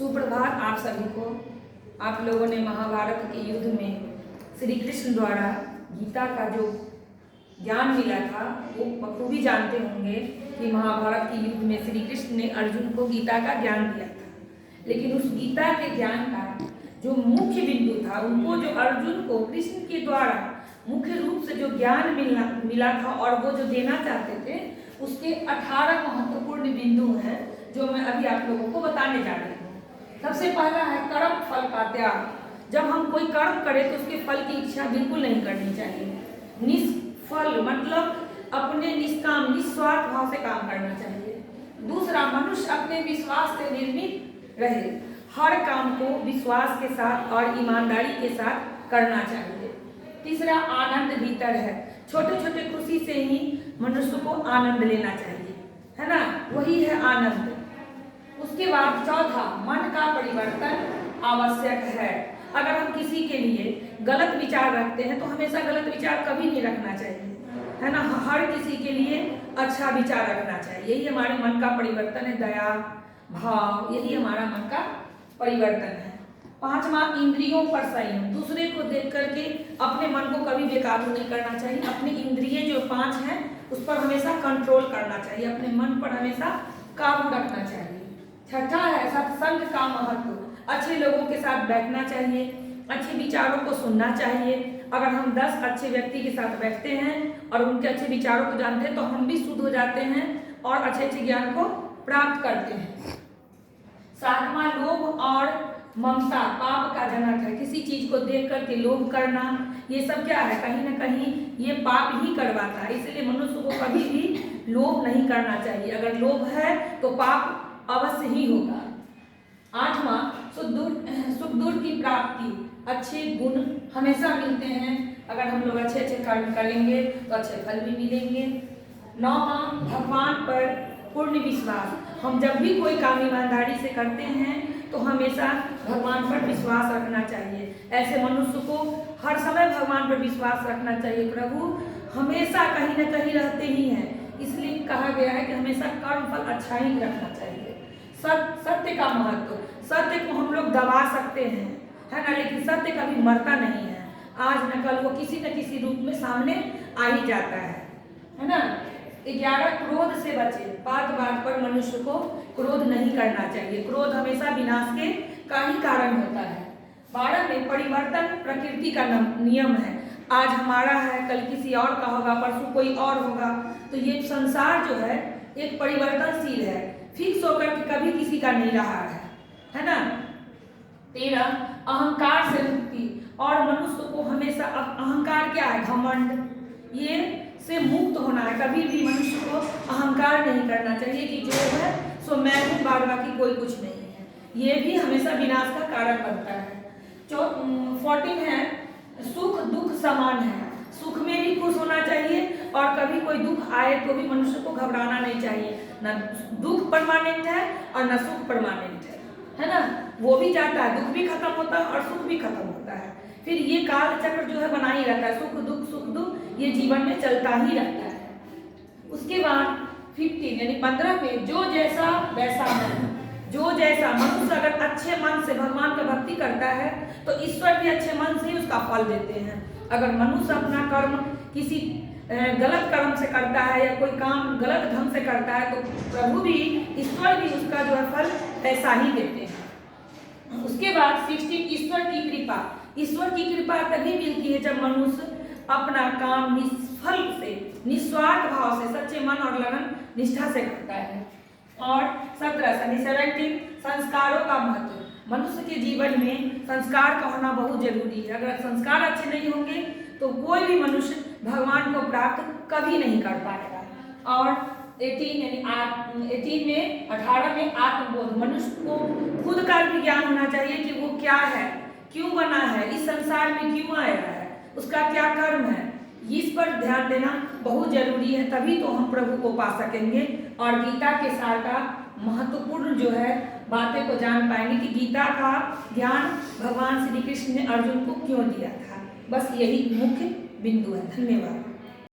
सुप्रभात आप सभी को। आप लोगों ने महाभारत के युद्ध में श्री कृष्ण द्वारा गीता का जो ज्ञान मिला था वो बखूबी जानते होंगे कि महाभारत के युद्ध में श्री कृष्ण ने अर्जुन को गीता का ज्ञान दिया था। लेकिन उस गीता के ज्ञान का जो मुख्य बिंदु था, उनको जो अर्जुन को कृष्ण के द्वारा मुख्य रूप से जो ज्ञान मिला था और वो जो देना चाहते थे, उसके 18 महत्वपूर्ण बिंदु हैं जो मैं अभी आप लोगों को बताने जा रही हूँ। सबसे पहला है कर्म फल का त्याग। जब हम कोई कर्म करें तो उसके फल की इच्छा बिल्कुल नहीं करनी चाहिए। निष्फल मतलब अपने निष्काम निस्वार्थ भाव से काम करना चाहिए। दूसरा, मनुष्य अपने विश्वास से निर्मित रहे। हर काम को विश्वास के साथ और ईमानदारी के साथ करना चाहिए। तीसरा, आनंद भीतर है। छोटे छोटे खुशी से ही मनुष्य को आनंद लेना चाहिए, है ना, वही है आनंद। उसके बाद चौथा, मन का परिवर्तन आवश्यक है। अगर हम किसी के लिए गलत विचार रखते हैं तो हमेशा गलत विचार कभी नहीं रखना चाहिए, है ना। हर किसी के लिए अच्छा विचार रखना चाहिए। यही हमारे मन का परिवर्तन है, दया भाव, यही हमारा मन का परिवर्तन है। पांचवा, इंद्रियों पर संयम। दूसरे को देख करके अपने मन को कभी बेकाबू नहीं करना चाहिए। अपनी इंद्रिय जो 5 हैं उस पर हमेशा कंट्रोल करना चाहिए। अपने मन पर हमेशा काबू रखना चाहिए। छठा है सत्संग का महत्व। अच्छे लोगों के साथ बैठना चाहिए, अच्छे विचारों को सुनना चाहिए। अगर हम 10 अच्छे व्यक्ति के साथ बैठते हैं और उनके अच्छे विचारों को जानते हैं तो हम भी शुद्ध हो जाते हैं और अच्छे अच्छे ज्ञान को प्राप्त करते हैं। सातवां, लोभ और ममता पाप का जनक है। किसी चीज को देख करके लोभ करना, ये सब क्या है, कहीं ना कहीं ये पाप ही करवाता है। इसलिए मनुष्य को कभी भी लोभ नहीं करना चाहिए। अगर लोभ है तो पाप अवश्य ही होगा। आठवां, सुख दूर की प्राप्ति। अच्छे गुण हमेशा मिलते हैं। अगर हम लोग अच्छे अच्छे कर्म करेंगे तो अच्छे फल भी मिलेंगे। नौवां, भगवान पर पूर्ण विश्वास। हम जब भी कोई काम ईमानदारी से करते हैं तो हमेशा भगवान पर विश्वास रखना चाहिए। ऐसे मनुष्य को हर समय भगवान पर विश्वास रखना चाहिए। प्रभु हमेशा कहीं न कहीं रहते ही हैं, इसलिए कहा गया है कि हमेशा कर्म फल अच्छा ही रखना चाहिए। सत्य का महत्व। सत्य को हम लोग दबा सकते हैं, है ना, लेकिन सत्य कभी मरता नहीं है। आज न कल वो किसी न किसी रूप में सामने आ ही जाता है ना। 11, क्रोध से बचे। बात बात पर मनुष्य को क्रोध नहीं करना चाहिए। क्रोध हमेशा विनाश के का ही कारण होता है। 12 में परिवर्तन प्रकृति का नियम है। आज हमारा है, कल किसी और का होगा, परसों कोई और होगा। तो ये संसार जो है एक परिवर्तनशील है, फिक्स होकर के कभी किसी का नहीं रहा है ना। 13, अहंकार से मुक्ति। और मनुष्य को हमेशा अहंकार क्या है, घमंड, ये से मुक्त होना है। कभी भी मनुष्य को अहंकार नहीं करना चाहिए कि जो है सो मैं हूँ, बाद बाकी कोई कुछ नहीं है। ये भी हमेशा विनाश का कारण बनता है। 14 है सुख दुख समान है। सुख में भी खुश होना चाहिए और कभी कोई दुख आए तो भी मनुष्य को घबराना नहीं चाहिए। न दुख परमानेंट है और न सुख परमानेंट है ना। वो भी जाता है, दुख भी खत्म होता है और सुख भी खत्म होता है। फिर ये काल चक्र जो है बना ही रहता है, सुख दुख ये जीवन में चलता ही रहता है। उसके बाद 15 यानी 15 में जो जैसा वैसा मन। जो जैसा मनुष्य अगर अच्छे मन से भगवान का भक्ति करता है तो ईश्वर भी अच्छे मन से ही उसका फल देते हैं। अगर मनुष्य अपना कर्म किसी गलत कर्म से करता है या कोई काम गलत ढंग से करता है तो प्रभु भी, ईश्वर भी उसका जो है फल ऐसा ही देते हैं। उसके बाद 16, ईश्वर की कृपा। ईश्वर की कृपा तभी मिलती है जब मनुष्य अपना काम निष्फल से, निस्वार्थ भाव से, सच्चे मन और लगन निष्ठा से करता है। और 17 संस्कारों का महत्व। मनुष्य के जीवन में संस्कार का होना बहुत जरूरी है। अगर संस्कार अच्छे नहीं होंगे तो कोई भी मनुष्य भगवान को प्राप्त कभी नहीं कर पाएगा। और 18 में 18 में आत्मबोध। मनुष्य को खुद का भी ज्ञान होना चाहिए कि वो क्या है, क्यों बना है, इस संसार में क्यों आया है, उसका क्या कर्म है। इस पर ध्यान देना बहुत जरूरी है, तभी तो हम प्रभु को पा सकेंगे और गीता के सार का महत्वपूर्ण जो है बातें को जान पाएंगे कि गीता का ज्ञान भगवान श्री कृष्ण ने अर्जुन को क्यों दिया था। बस यही मुख्य बिंदु है। धन्यवाद।